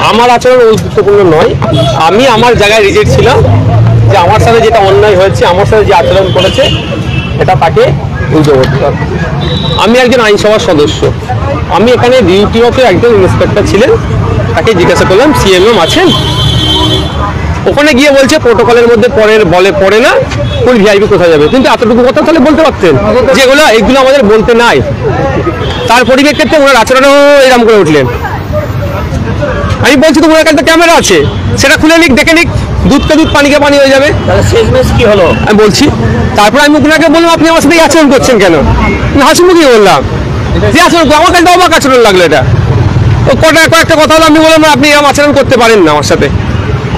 আমার আচরণ গুরুত্বপূর্ণ নয়। আমি আমার জায়গায় রিজেক্ট ছিলাম যে আমার সাথে যেটা অন্যায় হয়েছে, আমার সাথে যে আচরণ করেছে এটা তাকে বুঝতে করতে হবে। আমি একজন আইনসভার সদস্য, আমি এখানে ডিউটিরত একজন ইন্সপেক্টর ছিলেন, তাকে জিজ্ঞাসা করলাম সিএমএম আছেন? ওখানে গিয়ে বলছে প্রোটোকলের মধ্যে পড়ে না, কোন ভিআইপি কোথায় যাবে। কিন্তু এতটুকু কথা তাহলে বলতে পারতেন যেগুলো এইগুলো আমাদের বলতে নাই। তার পরিপ্রেক্ষিতে ওনার আচরণও এরকম করে উঠলেন। আমি বলছি তো ওনার কাছে ক্যামেরা আছে, সেটা খুলে নিক, দেখে নিক, দুধকে দুধ পানিকে পানি হয়ে যাবে। শেষমেশ কি হলো আমি বলছি। তারপর আমি ওনাকে বললাম আপনি আমার সাথে আচরণ করছেন কেন? হাসি মুখে বললাম যে আচরণ, আমার কাছে অবাক আচরণ লাগলো এটা। তো কয়েকটা কথা হলো, আমি বললাম আপনি এরকম আচরণ করতে পারেন না আমার সাথে।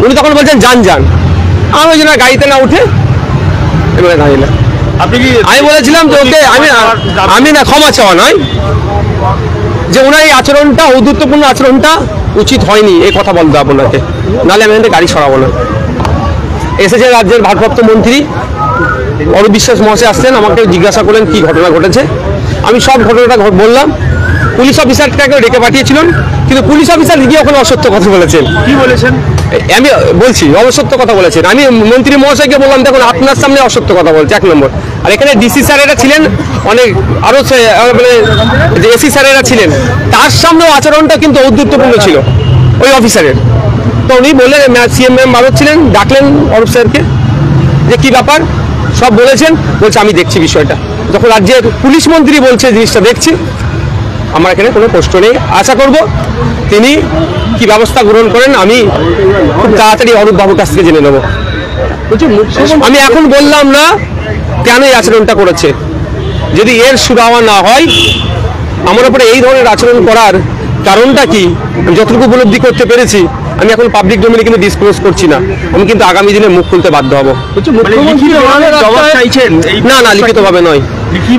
উনি তখন বলছেন যান। আমি ওই জন্য গাড়িতে না উঠে এবারে দাঁড়িয়ে আমি বলেছিলাম যে ওকে আমি না ক্ষমা চাওয়া নয়, যে ওনার এই আচরণটা ঔদ্ধত্যপূর্ণ আচরণটা উচিত হয়নি, এই কথা বলতে আপনাকে, নাহলে আমি গাড়ি সরাবো না। এসেছে রাজ্যের ভারপ্রাপ্ত মন্ত্রী অরূপ বিশ্বাস মহাশয় আসছেন, আমাকে জিজ্ঞাসা করলেন কি ঘটনা ঘটেছে। আমি সব ঘটনাটা বললাম। পুলিশ অফিসারটাকে ডেকে পাঠিয়েছিলেন, কিন্তু পুলিশ অফিসার গিয়ে ওখানে অসত্য কথা বলেছেন। কি বলেছেন? আমি বলছি অসত্য কথা বলেছেন। আমি মন্ত্রী মহাশয়কে বললাম দেখুন আপনার সামনে অসত্য কথা বলছে, 1 নম্বর। আর এখানে ডিসি স্যারেরা ছিলেন, অনেক আরো মানে যে এসি স্যারেরা ছিলেন, তার সামনেও আচরণটা কিন্তু ঔদ্ধত্যপূর্ণ ছিল ওই অফিসারের। তো উনি বললেন, সিএমএম ভারত ছিলেন, ডাকলেন অরূপ স্যারকে যে কি ব্যাপার, সব বলেছেন। বলছে আমি দেখছি বিষয়টা। যখন রাজ্যের পুলিশ মন্ত্রী বলছে জিনিসটা দেখছি, আমার এখানে কোনো প্রশ্ন নেই। আশা করব তিনি কি ব্যবস্থা গ্রহণ করেন আমি খুব তাড়াতাড়ি অরূপ বাবুর কাছ থেকে জেনে নেব। আমি এখন বললাম না কেন এই আচরণটা করেছে। যদি এর সুরাহা না হয়, আমার উপরে এই ধরনের আচরণ করার কারণটা কি আমি যতটুকু উপলব্ধি করতে পেরেছি, আমি এখন পাবলিক ডোমেইনে কিন্তু ডিসক্লোজ করছি না। আমি কিন্তু আগামী দিনে মুখ খুলতে বাধ্য হব। না লিখিতভাবে নয়,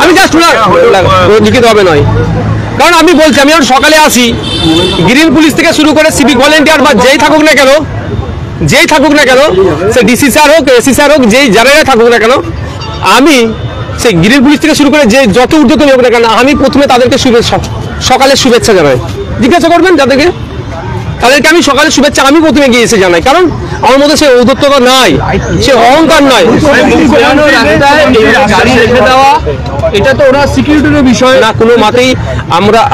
আমি জাস্ট লিখিতভাবে নয়। কারণ আমি বলছি আমি এখন সকালে আসি, গ্রিন পুলিশ থেকে শুরু করে সিভিক ভলেন্টিয়ার বা যেই থাকুক না কেন, সে ডিসি স্যার হোক, এসি স্যার হোক, যেই যারা থাকুক না কেন, আমি সেই গ্রিন পুলিশ থেকে শুরু করে যে যত ঊর্ধ্বতন হোক না কেন, আমি প্রথমে তাদেরকে সকালের শুভেচ্ছা জানাই। জিজ্ঞাসা করবেন তাদেরকে আমি সকালের শুভেচ্ছা আমি প্রথমে গিয়ে এসে জানাই। কারণ আমার মধ্যে সে ঔদ্ধত্যতা নাই, সে অহংকার নয়। এটা তো ওনার সিকিউরিটির বিষয় না, কোনো মতেই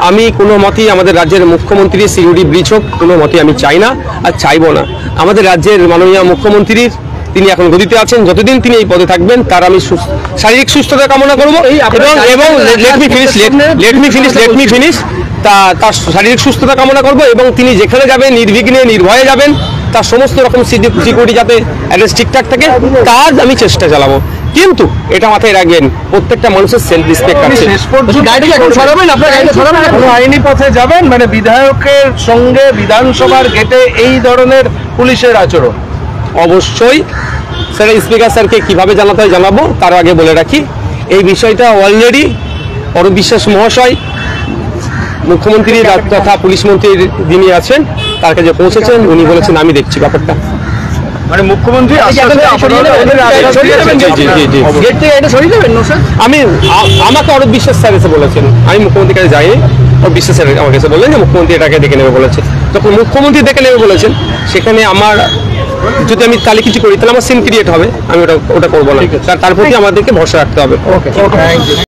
আমি কোনো মতেই আমাদের রাজ্যের মুখ্যমন্ত্রী সিকিউরিটি ব্রিচ হোক, কোনো মতেই আমি চাই না আর চাইবো না। আমাদের রাজ্যের মাননীয় মুখ্যমন্ত্রীর তিনি এখন গদিতে আছেন, যতদিন তিনি এই পদে থাকবেন তার আমি শারীরিক সুস্থতা কামনা করবো এবং লেট মি ফিনিশ তার শারীরিক সুস্থতা কামনা করবো। এবং তিনি যেখানে যাবেন নির্বিঘ্নে নির্ভয়ে যাবেন, তার সমস্ত রকম সিকিউরিটি যাতে অ্যাড্রেস ঠিকঠাক থাকে তার আমি চেষ্টা চালাবো। কিন্তু এটা মাথায় রাখবেন, প্রত্যেকটা মানুষের সেলফ রেসপেক্ট আছে। আইনি পথে যাবেন, মানে বিধায়কের সঙ্গে বিধানসভার গেটে এই ধরনের পুলিশের আচরণ অবশ্যই স্যার স্পিকার স্যারকে কীভাবে জানাতে হয় জানাবো। তার আগে বলে রাখি এই বিষয়টা অলরেডি অরূপ বিশ্বাস মহাশয় মুখ্যমন্ত্রী তথা পুলিশ মন্ত্রী যিনি আছেন তার কাছে পৌঁছেছেন। উনি বলেছেন আমি দেখছি ব্যাপারটা। মানে মুখ্যমন্ত্রী আমাকে অরূপ বিশ্বাস স্যার এসে বলেছেন, আমি মুখ্যমন্ত্রীর কাছে যাইনি। অরূপ বিশ্বাস স্যার আমাকে এসে বললেন যে মুখ্যমন্ত্রী এটাকে দেখে নেবে বলেছে। যখন মুখ্যমন্ত্রী দেখে নেবে বলেছেন, সেখানে আমার যদি আমি তাহলে কিছু করি তাহলে আমার সিন ক্রিয়েট হবে, আমি ওটা করবো না। তার প্রতি আমাদেরকে ভরসা রাখতে হবে।